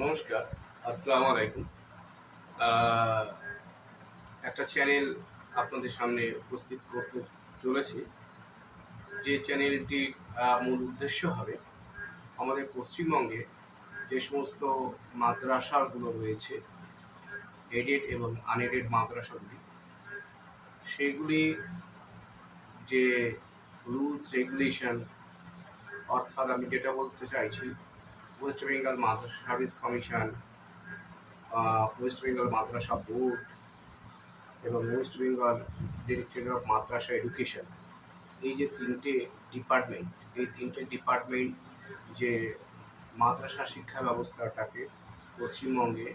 নমস্কার, আসসালামু আলাইকুম। একটা চ্যানেল আপনাদের সামনে উপস্থিত করতে চলেছি। যে চ্যানেলটির মূল উদ্দেশ্য হবে আমাদের পশ্চিমবঙ্গে যে সমস্ত মাদ্রাসাগুলো রয়েছে, এডেড এবং আনএডেড মাদ্রাসাগুলি, সেগুলি যে রুলস রেগুলেশন, অর্থাৎ আমি যেটা বলতে চাইছি, ওয়েস্ট বেঙ্গল মাদ্রাসা সার্ভিস কমিশন, ওয়েস্ট বেঙ্গল মাদ্রাসা বোর্ড এবং West Bengal directorate of Madrasa education, এই যে তিনটে ডিপার্টমেন্ট যে মাদ্রাসা শিক্ষা ব্যবস্থাটাকে পশ্চিমবঙ্গে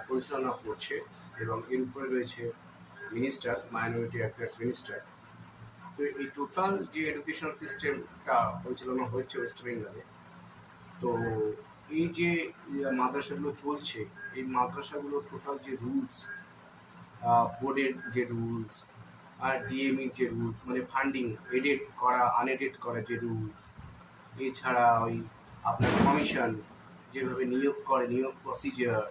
পরিচালনা করছে, এবং এর উপরে রয়েছে মিনিস্টার, মাইনরিটি অ্যাফেয়ার্স মিনিস্টার। তো এই টোটাল যে এডুকেশন সিস্টেমটা পরিচালনা হচ্ছে ওয়েস্ট বেঙ্গলে, তো এই যে মাদ্রাসাগুলো চলছে, এই মাদ্রাসাগুলোর টোটাল যে রুলস, বোর্ডের যে রুলস, আর ডিএমির যে রুলস, মানে ফান্ডিং এডেড করা আনএডেড করা যে রুলস, এছাড়া ওই আপনার কমিশন যেভাবে নিয়োগ করে, নিয়োগ প্রসিজার,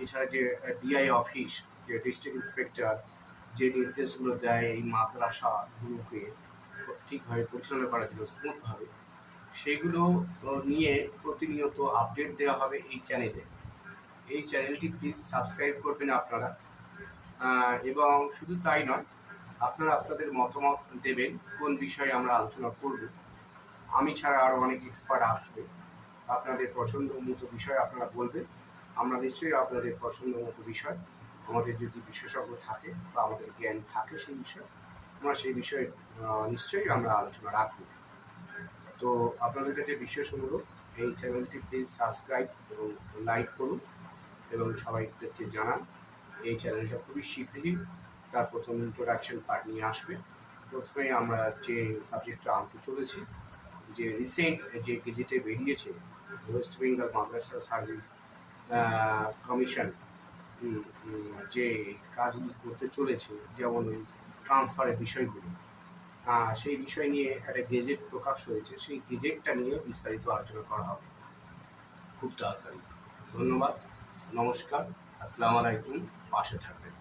এছাড়া যে ডিআই অফিস, যে ডিস্ট্রিক্ট ইন্সপেক্টর যে নির্দেশগুলো দেয় এই মাদ্রাসাগুলোকে ঠিকভাবে পরিচালনা করার জন্য স্মুথভাবে, সেগুলো নিয়ে প্রতিনিয়ত আপডেট দেওয়া হবে এই চ্যানেলে। এই চ্যানেলটি প্লিজ সাবস্ক্রাইব করবেন আপনারা, এবং শুধু তাই নয়, আপনারা আপনাদের মতামত দেবেন কোন বিষয়ে আমরা আলোচনা করব। আমি ছাড়া আরও অনেক এক্সপার্ট আসবে, আপনাদের পছন্দ মতো বিষয় আপনারা বলবেন। আমরা নিশ্চয়ই আপনাদের পছন্দ মতো বিষয়, আমাদের যদি বিশেষজ্ঞ থাকে বা আমাদের জ্ঞান থাকে সেই বিষয়ে, আমরা সেই বিষয়ে নিশ্চয়ই আমরা আলোচনা রাখব। তো আপনাদের কাছে বিশেষ অনুরোধ, এই চ্যানেলটি প্লিজ সাবস্ক্রাইব এবং লাইক করুন এবং সবাইকে জানান। এই চ্যানেলটা খুবই শীঘ্রই তার প্রথম ইন্ট্রোডাকশন পার্ট নিয়ে আসবে। প্রথমে আমরা যে সাবজেক্টটা আনতে চলেছি, যে রিসেন্ট যে গেজেটে বেরিয়েছে ওয়েস্ট বেঙ্গল মাদ্রাসা সার্ভিস কমিশন যে কাজগুলি করতে চলেছে, যেমন ওই ট্রান্সফারের বিষয়গুলি, সেই বিষয় নিয়ে একটা গেজেট প্রকাশ হয়েছে। সেই গেজেটটা নিয়ে বিস্তারিত আলোচনা করা হবে খুব তাড়াতাড়ি। ধন্যবাদ, নমস্কার, আসসালামু আলাইকুম, পাশে থাকবেন।